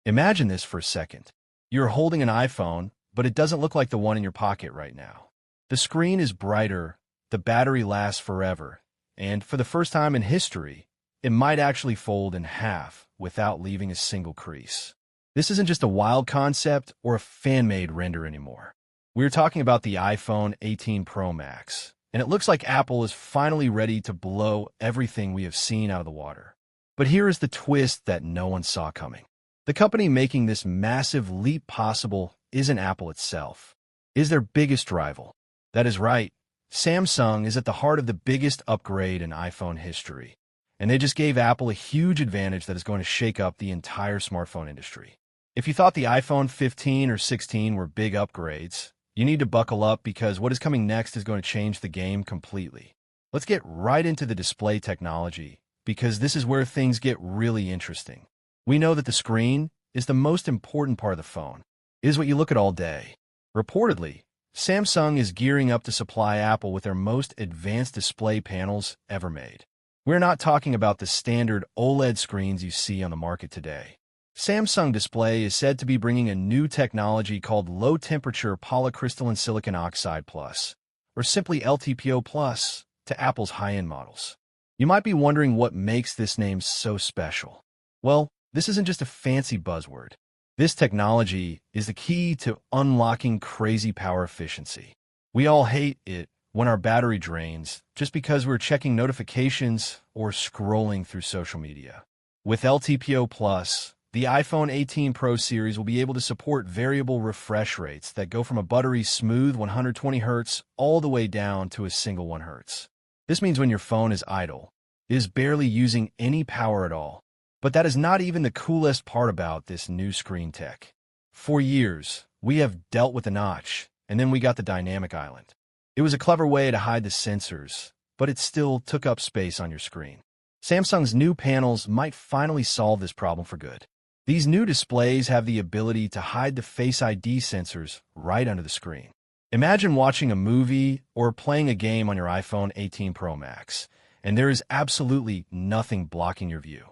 Imagine this for a second. You're holding an iPhone, but it doesn't look like the one in your pocket right now. The screen is brighter, the battery lasts forever, and for the first time in history, it might actually fold in half without leaving a single crease. This isn't just a wild concept or a fan-made render anymore. We're talking about the iPhone 18 Pro Max, and it looks like Apple is finally ready to blow everything we have seen out of the water. But here is the twist that no one saw coming. The company making this massive leap possible isn't Apple itself. It is their biggest rival. That is right. Samsung is at the heart of the biggest upgrade in iPhone history, and they just gave Apple a huge advantage that is going to shake up the entire smartphone industry. If you thought the iPhone 15 or 16 were big upgrades, you need to buckle up because what is coming next is going to change the game completely. Let's get right into the display technology, because this is where things get really interesting. We know that the screen is the most important part of the phone. It is what you look at all day. Reportedly, Samsung is gearing up to supply Apple with their most advanced display panels ever made. We're not talking about the standard OLED screens you see on the market today. Samsung Display is said to be bringing a new technology called low-temperature polycrystalline silicon oxide plus, or simply LTPO plus, to Apple's high-end models. You might be wondering what makes this name so special. Well, this isn't just a fancy buzzword. This technology is the key to unlocking crazy power efficiency. We all hate it when our battery drains just because we're checking notifications or scrolling through social media. With LTPO plus, the iPhone 18 Pro series will be able to support variable refresh rates that go from a buttery smooth 120 Hz all the way down to a single 1 Hz. This means when your phone is idle, it is barely using any power at all. But that is not even the coolest part about this new screen tech. For years, we have dealt with the notch, and then we got the dynamic island. It was a clever way to hide the sensors, but it still took up space on your screen. Samsung's new panels might finally solve this problem for good. These new displays have the ability to hide the Face ID sensors right under the screen. Imagine watching a movie or playing a game on your iPhone 18 Pro Max, and there is absolutely nothing blocking your view.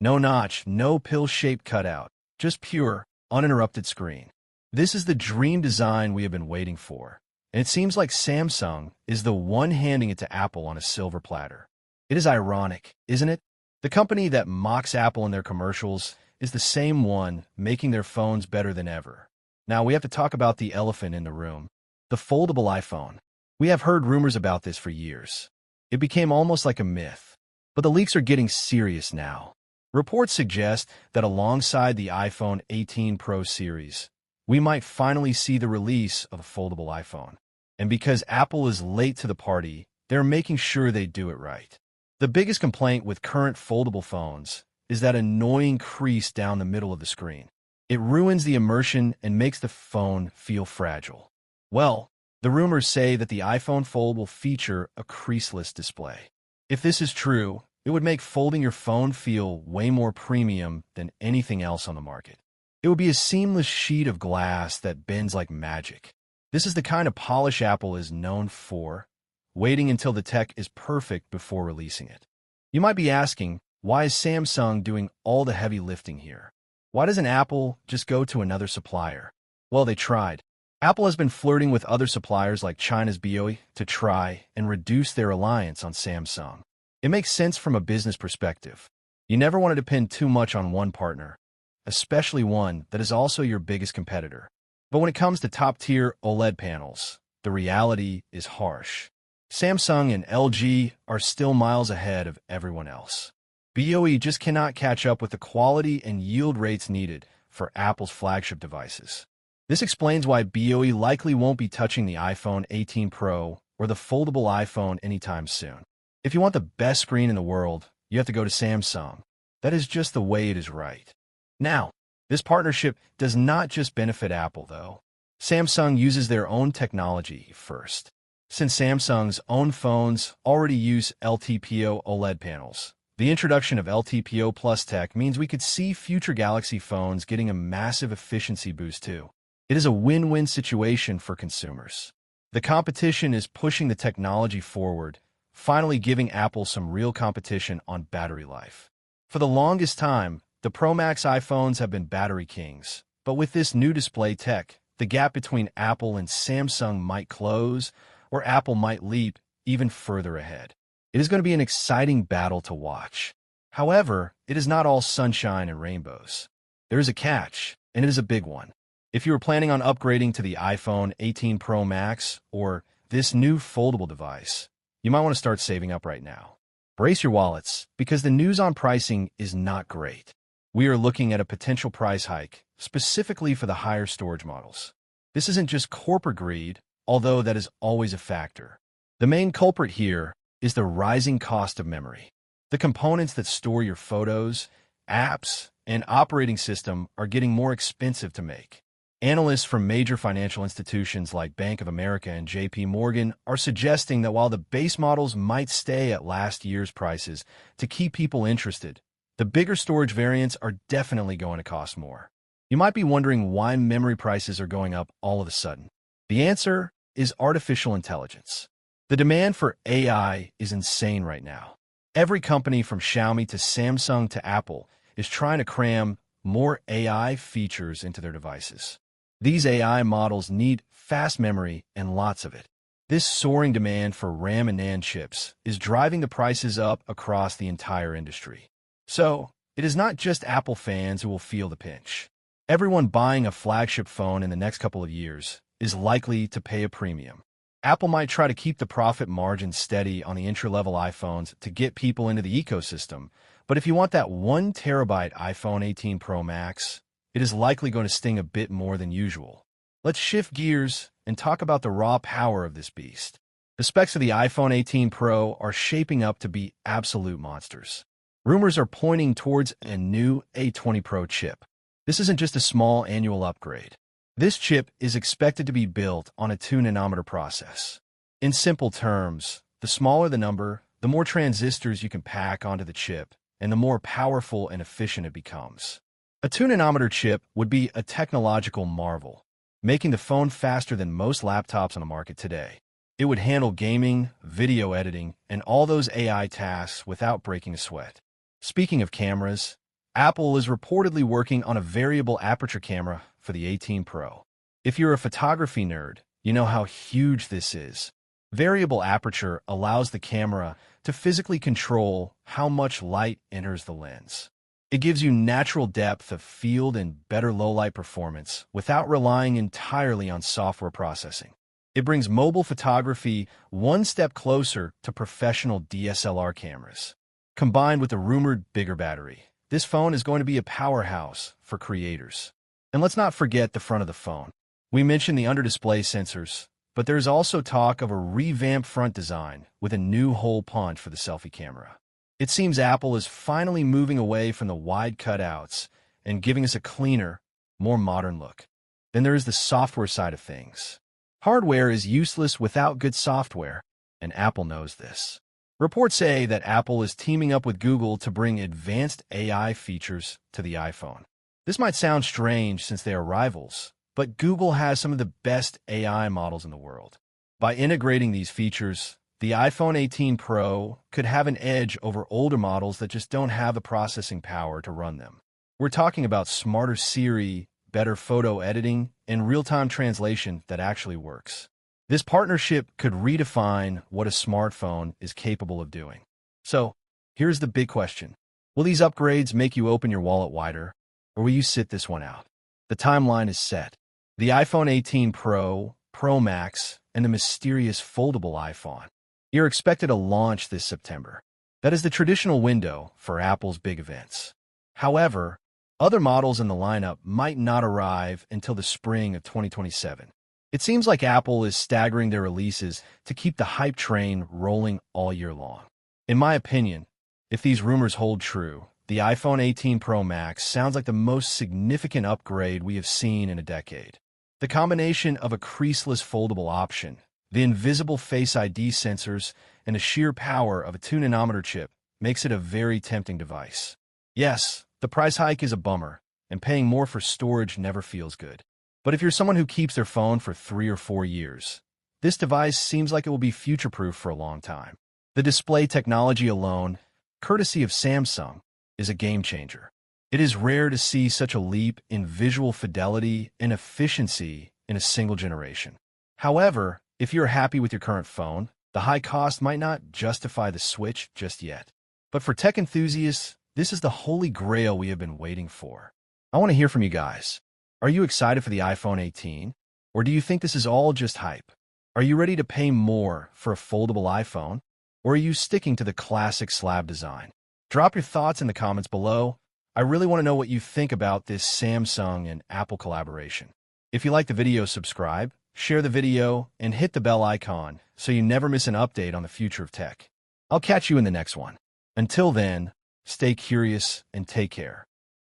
No notch, no pill-shaped cutout, just pure, uninterrupted screen. This is the dream design we have been waiting for, and it seems like Samsung is the one handing it to Apple on a silver platter. It is ironic, isn't it? The company that mocks Apple in their commercials is the same one making their phones better than ever. Now we have to talk about the elephant in the room, the foldable iPhone. We have heard rumors about this for years. It became almost like a myth, but the leaks are getting serious now. Reports suggest that alongside the iPhone 18 Pro series, we might finally see the release of a foldable iPhone. And because Apple is late to the party, they're making sure they do it right. The biggest complaint with current foldable phones is that annoying crease down the middle of the screen. It ruins the immersion and makes the phone feel fragile. Well, the rumors say that the iPhone Fold will feature a creaseless display. If this is true, it would make folding your phone feel way more premium than anything else on the market. It would be a seamless sheet of glass that bends like magic. This is the kind of polish Apple is known for, waiting until the tech is perfect before releasing it. You might be asking, why is Samsung doing all the heavy lifting here? Why doesn't Apple just go to another supplier? Well, they tried. Apple has been flirting with other suppliers like China's BOE to try and reduce their reliance on Samsung. It makes sense from a business perspective. You never want to depend too much on one partner, especially one that is also your biggest competitor. But when it comes to top-tier OLED panels, the reality is harsh. Samsung and LG are still miles ahead of everyone else. BOE just cannot catch up with the quality and yield rates needed for Apple's flagship devices. This explains why BOE likely won't be touching the iPhone 18 Pro or the foldable iPhone anytime soon. If you want the best screen in the world, you have to go to Samsung. That is just the way it is right. Now, this partnership does not just benefit Apple, though. Samsung uses their own technology first. Since Samsung's own phones already use LTPO OLED panels, the introduction of LTPO Plus tech means we could see future Galaxy phones getting a massive efficiency boost too. It is a win-win situation for consumers. The competition is pushing the technology forward, finally giving Apple some real competition on battery life. For the longest time, the Pro Max iPhones have been battery kings, but with this new display tech, the gap between Apple and Samsung might close, or Apple might leap even further ahead. It is going to be an exciting battle to watch. However, it is not all sunshine and rainbows. There is a catch, and it is a big one. If you are planning on upgrading to the iPhone 18 Pro Max or this new foldable device, you might want to start saving up right now. Brace your wallets, because the news on pricing is not great. We are looking at a potential price hike, specifically for the higher storage models. This isn't just corporate greed, although that is always a factor. The main culprit here is the rising cost of memory. The components that store your photos, apps, and operating system are getting more expensive to make. Analysts from major financial institutions like Bank of America and JP Morgan are suggesting that while the base models might stay at last year's prices to keep people interested, the bigger storage variants are definitely going to cost more. You might be wondering why memory prices are going up all of a sudden. The answer is artificial intelligence. The demand for AI is insane right now. Every company from Xiaomi to Samsung to Apple is trying to cram more AI features into their devices. These AI models need fast memory and lots of it. This soaring demand for RAM and NAND chips is driving the prices up across the entire industry. So, it is not just Apple fans who will feel the pinch. Everyone buying a flagship phone in the next couple of years is likely to pay a premium. Apple might try to keep the profit margin steady on the entry-level iPhones to get people into the ecosystem, but if you want that 1 terabyte iPhone 18 Pro Max, it is likely going to sting a bit more than usual. Let's shift gears and talk about the raw power of this beast. The specs of the iPhone 18 Pro are shaping up to be absolute monsters. Rumors are pointing towards a new A20 Pro chip. This isn't just a small annual upgrade. This chip is expected to be built on a 2-nanometer process. In simple terms, the smaller the number, the more transistors you can pack onto the chip, and the more powerful and efficient it becomes. A 2-nanometer chip would be a technological marvel, making the phone faster than most laptops on the market today. It would handle gaming, video editing, and all those AI tasks without breaking a sweat. Speaking of cameras, Apple is reportedly working on a variable aperture camera for the 18 Pro. If you're a photography nerd, you know how huge this is. Variable aperture allows the camera to physically control how much light enters the lens. It gives you natural depth of field and better low-light performance without relying entirely on software processing. It brings mobile photography one step closer to professional DSLR cameras. Combined with the rumored bigger battery, this phone is going to be a powerhouse for creators. And let's not forget the front of the phone. We mentioned the under-display sensors, but there's also talk of a revamped front design with a new hole punch for the selfie camera. It seems Apple is finally moving away from the wide cutouts and giving us a cleaner, more modern look. Then there is the software side of things. Hardware is useless without good software, and Apple knows this. Reports say that Apple is teaming up with Google to bring advanced AI features to the iPhone. This might sound strange since they are rivals, but Google has some of the best AI models in the world. By integrating these features, the iPhone 18 Pro could have an edge over older models that just don't have the processing power to run them. We're talking about smarter Siri, better photo editing, and real-time translation that actually works. This partnership could redefine what a smartphone is capable of doing. So, here's the big question. Will these upgrades make you open your wallet wider, or will you sit this one out? The timeline is set. The iPhone 18 Pro, Pro Max, and the mysterious foldable iPhone. You're expected to launch this September. That is the traditional window for Apple's big events. However, other models in the lineup might not arrive until the spring of 2027. It seems like Apple is staggering their releases to keep the hype train rolling all year long. In my opinion, if these rumors hold true, the iPhone 18 Pro Max sounds like the most significant upgrade we have seen in a decade. The combination of a creaseless foldable option, the invisible Face ID sensors, and the sheer power of a 2-nanometer chip makes it a very tempting device. Yes, the price hike is a bummer, and paying more for storage never feels good. But if you're someone who keeps their phone for 3 or 4 years, this device seems like it will be future-proof for a long time. The display technology alone, courtesy of Samsung, is a game changer. It is rare to see such a leap in visual fidelity and efficiency in a single generation. However, if you're happy with your current phone, the high cost might not justify the switch just yet. But for tech enthusiasts, this is the holy grail we have been waiting for. I want to hear from you guys. Are you excited for the iPhone 18? Or do you think this is all just hype? Are you ready to pay more for a foldable iPhone? Or are you sticking to the classic slab design? Drop your thoughts in the comments below. I really want to know what you think about this Samsung and Apple collaboration. If you like the video, subscribe, share the video, and hit the bell icon so you never miss an update on the future of tech. I'll catch you in the next one. Until then, stay curious and take care.